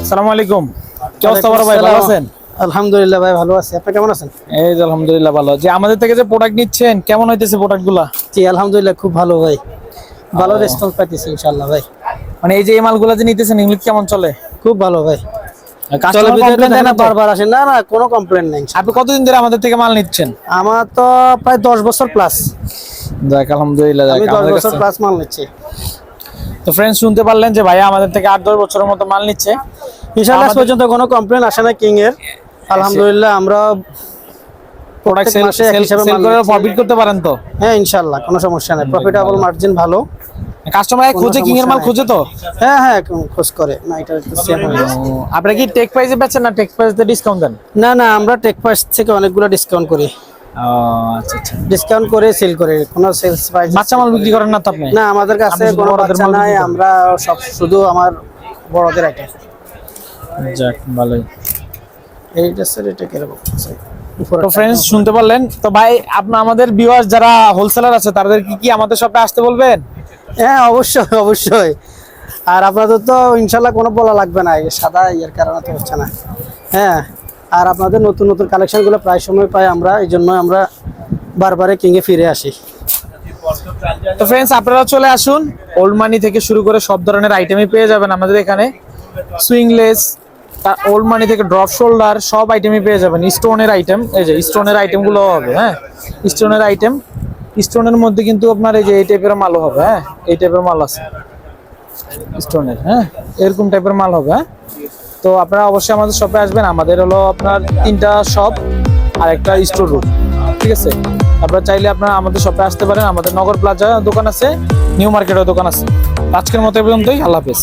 আসসালামু আলাইকুম। কি অবস্থা বড় ভাই, ভালো আছেন? আলহামদুলিল্লাহ ভাই, ভালো আছি। আপনি কেমন আছেন? এই যে আলহামদুলিল্লাহ ভালো। যে আমাদের থেকে যে প্রোডাক্ট নিচ্ছেন কেমন হইতেছে প্রোডাক্টগুলা? জি আলহামদুলিল্লাহ, খুব ভালো ভাই, ভালো রেসপন্স পাইতেছি ইনশাআল্লাহ ভাই। মানে এই যে এই মালগুলা যে নিতেছেন এগুলো কেমন চলে? খুব ভালো ভাই। চলে কাস্টমার ভিডিওতে কমপ্লেইন দেয় দেয় না, না তো? বারবার আসেন। না না, কোনো কমপ্লেন নাই। আপনি কতদিন ধরে আমাদের থেকে মাল নিচ্ছেন? আমার তো প্রায় 10 বছর প্লাস। যাক আলহামদুলিল্লাহ। আমি 10 আমাদের বছর কাছে প্লাস মাল নিচ্ছি। তো ফ্রেন্ডস শুনতে পারলেন যে ভাইয়া আমাদের থেকে 8-10 বছরের মতো মাল নিচ্ছে। ইনশাআল্লাহ আজ আমাদের- পর্যন্ত কোনো কমপ্লেন আসে না কিং এর। আলহামদুলিল্লাহ আমরা প্রোডাক্ট প্রত্যেক মাসে এক হিসাবে সেল মাল করে নিচ্ছি। প্রফিট করতে পারেন তো? হ্যাঁ ইনশাআল্লাহ, কোনো সমস্যা নাই, প্রফিটেবল মার্জিন ভালো। কাস্টমার কোনো খুঁজে কিং এর সমস্যা মাল নাই। খুঁজে তো? হ্যাঁ হ্যাঁ, খোঁজ করে না, এটা একটু সেম হয়ে গেছে। আপনারা কি টেক প্রাইসে বেচেন না টেক প্রাইসে ডিসকাউন্ট দেন? না না, আমরা টেক প্রাইস থেকে অনেকগুলো ডিসকাউন্ট করি। ও আচ্ছা আচ্ছা। ডিসকাউন্ট করে সেল করে, কোনো সেলস প্রাইস। বাচ্চা মাল বিক্রি করেন না তো আপনি? না, আমাদের কাছে আপনি শুধু কোনো বড়দের বাচ্চা মাল নাই, বিক্রি করেন? আমরা সব শুধু আমার বড়দের আইটেম। যাক ভালোই। এইটা স্যার, এটা কিরকম আছে? তো ফ্রেন্ডস শুনতে পারলেন তো ভাই, আপনার আমাদের ভিউয়ার্স যারা হোলসেলার আছে তাদের কি আমাদের শপে আসতে বলবেন? হ্যাঁ অবশ্যই অবশ্যই। আর আপনাদের তো ইনশাল্লাহ কোনো বলা লাগবে না, এই সাদা ইয়ের কারণে তো হচ্ছে না। হ্যাঁ, আর আপনাদের নতুন নতুন কালেকশনগুলো প্রায় সময় পাই আমরা, এই জন্য আমরা বারবারে কিংয়ে ফিরে আসি। তো ফ্রেন্ডস আপনারা চলে আসুন, ওল্ড মানি থেকে শুরু করে সব ধরনের আইটেমই পেয়ে যাবেন আমাদের এখানে। সুইংলেস, ওল্ড মানি থেকে ড্রপ শোল্ডার সব আইটেমই পেয়ে যাবেন। স্টোনের আইটেম, এই যে স্টোনের আইটেমগুলো হবে। হ্যাঁ, স্টোনের আইটেম, স্টোনের মধ্যে কিন্তু আপনার এই যে এই টাইপের মালও হবে। হ্যাঁ, এই টাইপের মাল আছে স্টোনের। হ্যাঁ, এরকম টাইপের মাল হবে। হ্যাঁ, তো আপনারা অবশ্যই আমাদের শপে আসবেন। আমাদের হলো আপনার 3টা শপ আর একটা স্টোর রুম, ঠিক আছে? আপনারা চাইলে আপনারা আমাদের শপে আসতে পারেন। আমাদের নগর প্লাজা দোকান আছে, নিউ মার্কেটের দোকান আছে। আজকের মতো এই পর্যন্তই, আল্লাহ হাফেজ।